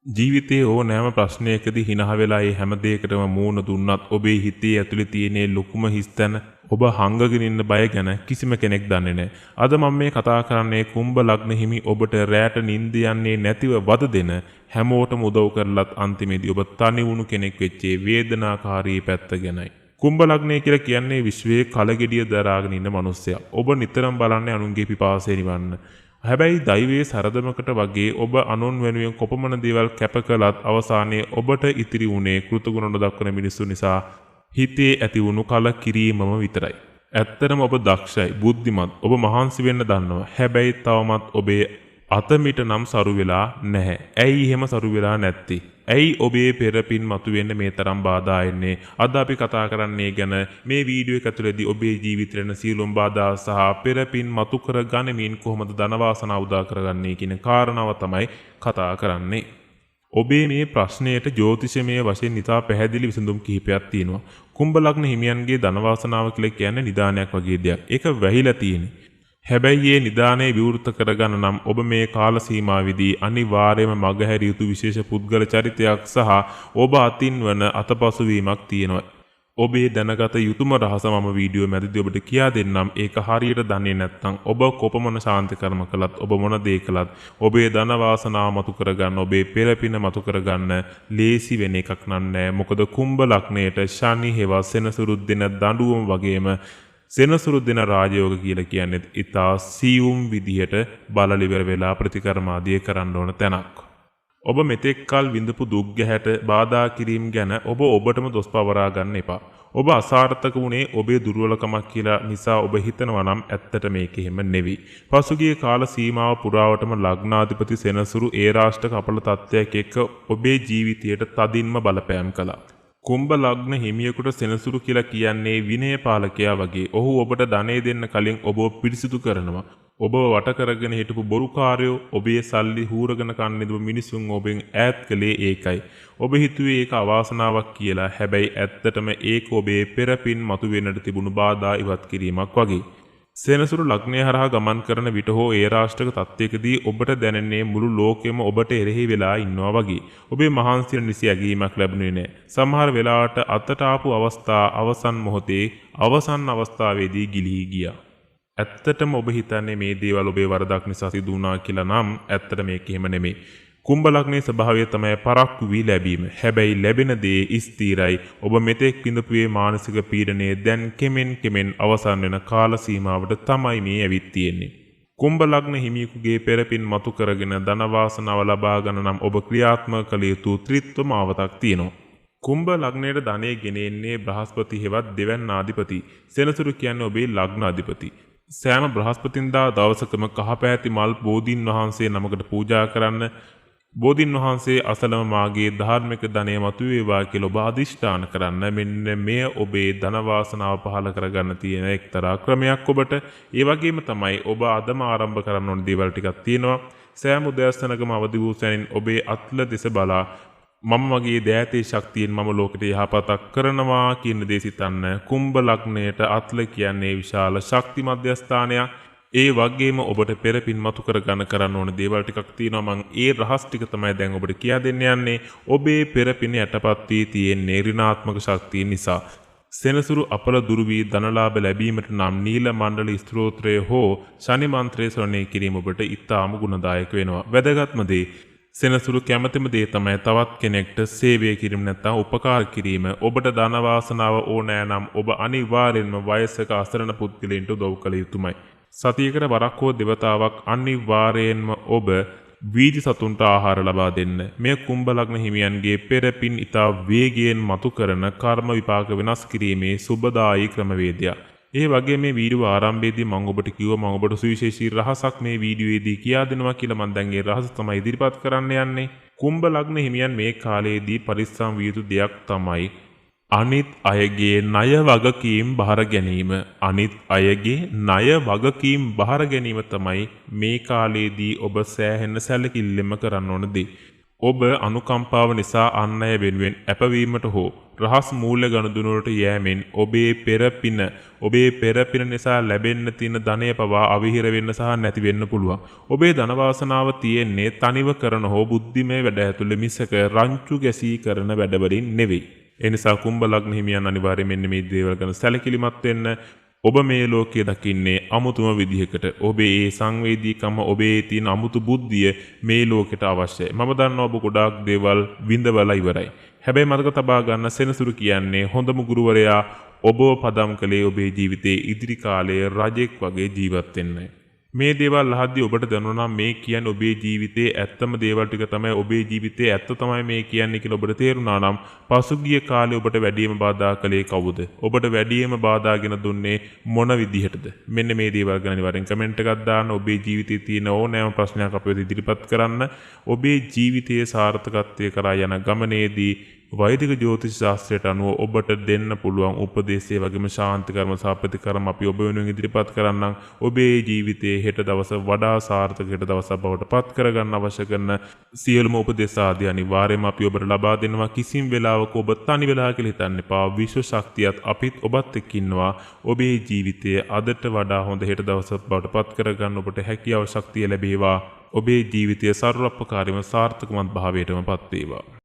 ජීවිතයේ ඕනෑම ප්‍රශ්නයකදී හිනහ වෙලා ඒ හැම දෙයකටම මූණ දුන්නත් ඔබේ හිතේ ඇතුලේ තියෙන ලොකුම හිස්තැන ඔබ හංගගෙන ඉන්න බය ගැන කිසිම කෙනෙක් දන්නේ නැහැ. අද මම මේ කතා කරන්නේ කුම්භ ලග්න හිමි ඔබට රැට නිින්ද යන්නේ නැතිව වද දෙන හැමෝටම උදව් කරලත් අන්තිමේදී ඔබ තනි වුණු කෙනෙක් වෙච්ච වේදනාකාරී පැත්ත ගැනයි. කුම්භ ලග්නය කියලා කියන්නේ විශ්වයේ කලගෙඩිය දරාගෙන ඉන්න මිනිස්සයා. ඔබ නිතරම බලන්නේ අනුන්ගේ පිපාසය නිවන්න. හැබැයි දෛවයේ සරදමකට වගේ ඔබ අනුන් වෙනුවෙන් කොපමණ දේවල් කැප කළත් අවසානයේ ඔබට ඉතිරි වුණේ කෘතගුණ නොදක්වන මිනිස්සු නිසා හිතේ ඇති වුණු කලකිරීමම විතරයි. ඇත්තටම ඔබ දක්ෂයි, බුද්ධිමත්, ඔබ මහන්සි වෙන්න දන්නවා. හැබැයි තවමත් ඔබේ අතමිට නම් සරු වෙලා නැහැ. ඇයි එහෙම සරු වෙලා නැත්තේ? ඇයි ඔබේ පෙරපින් මතුවෙන්න මේ තරම් බාධා එන්නේ? අද අපි කතා කරන්නේ ගැන මේ වීඩියෝ එක ඇතුළේදී ඔබේ ජීවිතේන සියලුම බාධා සහ පෙරපින් මතු කර ගනිමින් කොහොමද ධන වාසනාව උදා කරගන්නේ කියන කාරණාව තමයි කතා කරන්නේ. ඔබේ මේ ප්‍රශ්නයට ජ්‍යොතිෂමය වශයෙන් ඉතා පැහැදිලි විසඳුම් කිහිපයක් තියෙනවා. කුම්භ ලග්න හිමියන්ගේ ධන වාසනාව කියලා කියන්නේ නිදානයක් වගේ දෙයක්. ඒක වැහිලා තියෙන්නේ. හැබැයි මේ නිදානේ විවෘත කරගන්න නම් ඔබ මේ කාල සීමාවෙදී අනිවාර්යයෙන්ම මගහැරිය යුතු විශේෂ පුද්ගල චරිතයක් සහ ඔබ අතින් වන අතපසු වීමක් තියෙනවා. ඔබේ දැනගත යුතුම රහස මම වීඩියෝ මැදදී ඔබට කියා දෙන්නම්. ඒක හරියට දන්නේ නැත්නම් ඔබ කොපමණ ශාන්ති කර්ම කළත් ඔබ මොන දේ කළත් ඔබේ ධන වාසනාව මතු කරගන්න, ඔබේ පෙරපින මතු කරගන්න ලේසි වෙන එකක් නෑ. මොකද කුම්භ ලග්නයට ශනි හේවා සෙනසුරු දින දඬුවම වගේම සෙනසුරු දින රාජයෝග කියලා කියන්නේ ඉතා සියුම් විදිහට බලලිවර වෙලා ප්‍රතිකර්මාදිය කරන්න ඕන තැනක්. ඔබ මෙතෙක් කල විඳපු දුක් ගැහැට බාධා කිරීම ගැන ඔබටම දොස් පවරා ගන්න එපා. ඔබ අසාර්ථක වුණේ ඔබේ දුර්වලකමක් කියලා නිසා ඔබ හිතනවා නම් ඇත්තට මේක එහෙම නෙවෙයි. පසුගිය කාල සීමාව පුරාවටම ලග්නාධිපති සෙනසුරු ඒ රාෂ්ට්‍ර කපල තත්ත්වයක් එක්ක ඔබේ ජීවිතයට තදින්ම බලපෑම් කළා. කුම්භ ලග්න හිමියෙකුට සෙනසුරු කියලා කියන්නේ විනය පාලකයා වගේ. ඔහු ඔබට ධනෙ දෙන්න කලින් ඔබව පිරිසිදු කරනවා. ඔබව වට කරගෙන හිටපු බොරුකාරයෝ ඔබේ සල්ලි හූරගෙන කන්නේද මිනිසුන් ඔබෙන් ඈත් කළේ ඒකයි. ඔබ හිතුවේ ඒක අවාසනාවක් කියලා. හැබැයි ඇත්තටම ඒක ඔබේ පෙරපින් මතුවෙන්නට තිබුණු බාධා ඉවත් කිරීමක් වගේ. සෙනසුරු ලග්නය හරහා ගමන් කරන විට හෝ ඒ රාෂ්ට්‍රක තත්ත්වයකදී ඔබට දැනෙන්නේ මුළු ලෝකෙම ඔබට එරෙහි වෙලා ඉන්නවා වගේ. ඔබේ මහන්සියට නිසි ඇගීමක් ලැබුණේ නැහැ. සමහර වෙලාවට අතට ආපු අවස්ථා අවසන් මොහොතේ අවසන් අවස්ථාවේදී ගිලී ගියා. ඇත්තටම ඔබ හිතන්නේ මේ දේවල් ඔබේ වරදක් නිසා සිදු වුණා කියලා නම් ඇත්තට මේක එහෙම නෙමෙයි. කුම්භ ලග්නයේ ස්වභාවය තමයි පරක්කු වී ලැබීම. හැබැයි ලැබෙන දේ ස්ථිරයි. ඔබ මෙතෙක් විඳපුවේ මානසික පීඩනය දැන් කෙමෙන් අවසන් වෙන කාල සීමාවට තමයි මේ ඇවිත් තියෙන්නේ. කුම්භ ලග්න හිමියෙකුගේ පෙරපින් මතු කරගෙන ධන වාසනාව ලබා ගන්න නම් ඔබ ක්‍රියාත්මක කළ යුතු ත්‍රිත්ව මාවතක් තියෙනවා. කුම්භ ලග්නයේ ධනෙ ගෙනෙන්නේ බ්‍රහස්පති හේවත් දෙවැන්නාධිපති. සෙනසුරු කියන්නේ ඔබේ ලග්න අධිපති. සෑම බ්‍රහස්පතින්දා දවසකම කහපෑති මල් බෝධීන් වහන්සේ නමකට පූජා කරන්න. බෝධීන් වහන්සේ අසලම මාගේ ධාර්මික ධනය මතුවේවා කියලා ඔබ අදිෂ්ඨාන කරන්න. මෙන්න මෙය ඔබේ ධන වාසනාව පහළ කරගන්න තියෙන එක්තරා ක්‍රමයක් ඔබට. ඒ වගේම තමයි ඔබ අදම ආරම්භ කරන්න ඕන දේවල් ටිකක් තියෙනවා. සෑම උදෑසනකම අවදි වූ සැනින් ඔබේ අත්ල දෙස බලා මම මගේ දෑතේ ශක්තියෙන් මම ලෝකෙට යහපතක් කරනවා කියන දේ සිතන්න. කුම්භ ලග්නයට අත්ල කියන්නේ විශාල ශක්ති මධ්‍යස්ථානයක්. ඒ වගේම ඔබට පෙරපින් මතු කරන්න ඕන දේවල් ටිකක් තියෙනවා. මම ඒ රහස් ටික තමයි දැන් ඔබට කියා දෙන්න යන්නේ. ඔබේ පෙරපින යටපත් වී තියෙන ඍණාත්මක ශක්තිය නිසා. සෙනසුරු අපල දුරු වී ධනලාභ ලැබීමට නම් නීල මණ්ඩල ස්තෝත්‍රය හෝ ශනි මන්ත්‍රය ශ්‍රවණය කිරීම ඔබට ඉතාම ගුණදායක වෙනවා. වැදගත්ම දේ සෙනසුරු කැමැතිම දේ තමයි තවත් කෙනෙක්ට සේවය කිරීම නැත්නම් උපකාර කිරීම. ඔබට ධන වාසනාව ඕනෑ නම් ඔබ අනිවාර්යෙන්ම වයසක අසරණ පුද්ගලයන්ට උදව් කළ යුතුමයි. සතියකට වරක් හෝ දෙවතාවක් අනිවාර්යෙන්ම ඔබ වීදි සතුන්ට ආහාර ලබා දෙන්න. මේ කුම්භ ලග්න හිමියන්ගේ පෙරපින් ඉතා වේගයෙන් මතු කරන කර්ම විපාක වෙනස් කිරීමේ සුබදායී ක්‍රමවේදයක්. ඒ වගේ මේ වීඩියෝ ආරම්භයේදී මම ඔබට කිව්වා මම ඔබට සුවිශේෂී රහසක් මේ වීඩියෝයේදී කියා දෙනවා කියලා. මම දැන් ඒ රහස තමයි ඉදිරිපත් කරන්න යන්නේ. කුම්භ ලග්න හිමියන් මේ කාලයේදී පරිස්සම් විය යුතු දෙයක් තමයි අනිත් අයගේ ණය වගකීම් බාර ගැනීම. අනිත් අයගේ ණය වගකීම් බාර ගැනීම තමයි මේ කාලයේදී ඔබ සෑහෙන සැලකිල්ලෙම කරන්න ඕන දේ. ඔබ අනුකම්පාව නිසා අන් අය වෙනුවෙන් අපවීමට හෝ රහස් මූල්‍ය ගනුදෙනුවලට යෑමෙන් ඔබේ පෙරපින නිසා ලැබෙන්න තියෙන ධනය පවා අවිහිර වෙන්න සහ නැති වෙන්න පුළුවන්. ඔබේ ධන වාසනාව තියෙන්නේ තනිව කරන හෝ බුද්ධිමය වැඩ ඇතුළේ මිසක රංචු ගැසී කරන වැඩවලින් නෙවෙයි. ඒ නිසා කුම්භ ලග්න හිමියන් අනිවාර්යයෙන් මෙන්න මේ දේවල් ගැන සැලකිලිමත් වෙන්න. ඔබ මේ ලෝකයේ දකින්නේ අමුතුම විදිහකට. ඔබේ ඒ සංවේදීකම, ඔබේ තියෙන අමුතු බුද්ධිය මේ ලෝකෙට අවශ්‍යයි. මම දන්නවා ඔබ ගොඩාක් දේවල් විඳවලා ඉවරයි. හැබැයි මතක තබා ගන්න සෙනසුරු කියන්නේ හොඳම ගුරුවරයා ඔබව පදම් කළේ ඔබේ ජීවිතයේ ඉදිරි කාලයේ රජෙක් වගේ ජීවත් වෙන්නයි. මේ දේවල් අහද්දී ඔබට දැනුණා මේ කියන්නේ ඔබේ ජීවිතයේ ඇත්තම දේවල් ටික තමයි, ඔබේ ජීවිතයේ ඇත්ත තමයි මේ කියන්නේ කියලා ඔබට තේරුණා නම් පසුගිය කාලේ ඔබට වැඩිම බාධා කළේ කවුද? ඔබට වැඩිම බාධාගෙන දුන්නේ මොන විදිහටද? මෙන්න මේ දේවල් ගැන අනිවාර්යෙන් කමෙන්ට් එකක් දාන්න. ඔබේ ජීවිතයේ තියෙන ඕනෑම ප්‍රශ්නයක් අපිට ඉදිරිපත් කරන්න. ඔබේ ජීවිතයේ සාර්ථකත්වය කරා යන ගමනේදී වෛදික ජ්‍යොතිෂ ශාස්ත්‍රයට අනුව ඔබට දෙන්න පුළුවන් උපදේශය වගේම ශාන්ති කර්ම සහ ප්‍රතිකර්ම අපි ඔබ වෙනුවෙන් ඉදිරිපත් කරන්නම්. ඔබේ ජීවිතයේ හෙට දවස වඩා සාර්ථක හෙට දවසක් බවට පත් කරගන්න අවශ්‍ය කරන සියලුම උපදේශ ආදී අනිවාර්යයෙන්ම අපි ඔබට ලබා දෙනවා. කිසිම වෙලාවක ඔබ තනි වෙලා කියලා හිතන්න එපා. විශ්ව ශක්තියත් අපිත් ඔබත් එක්ක ඉන්නවා. ඔබේ ජීවිතය අදට වඩා හොඳ හෙට දවසක් බවට පත් කරගන්න ඔබට හැකියාව ශක්තිය ලැබේවා. ඔබේ ජීවිතය සර්වප්‍රකාරීව සාර්ථකමත් භාවයටම පත් වේවා.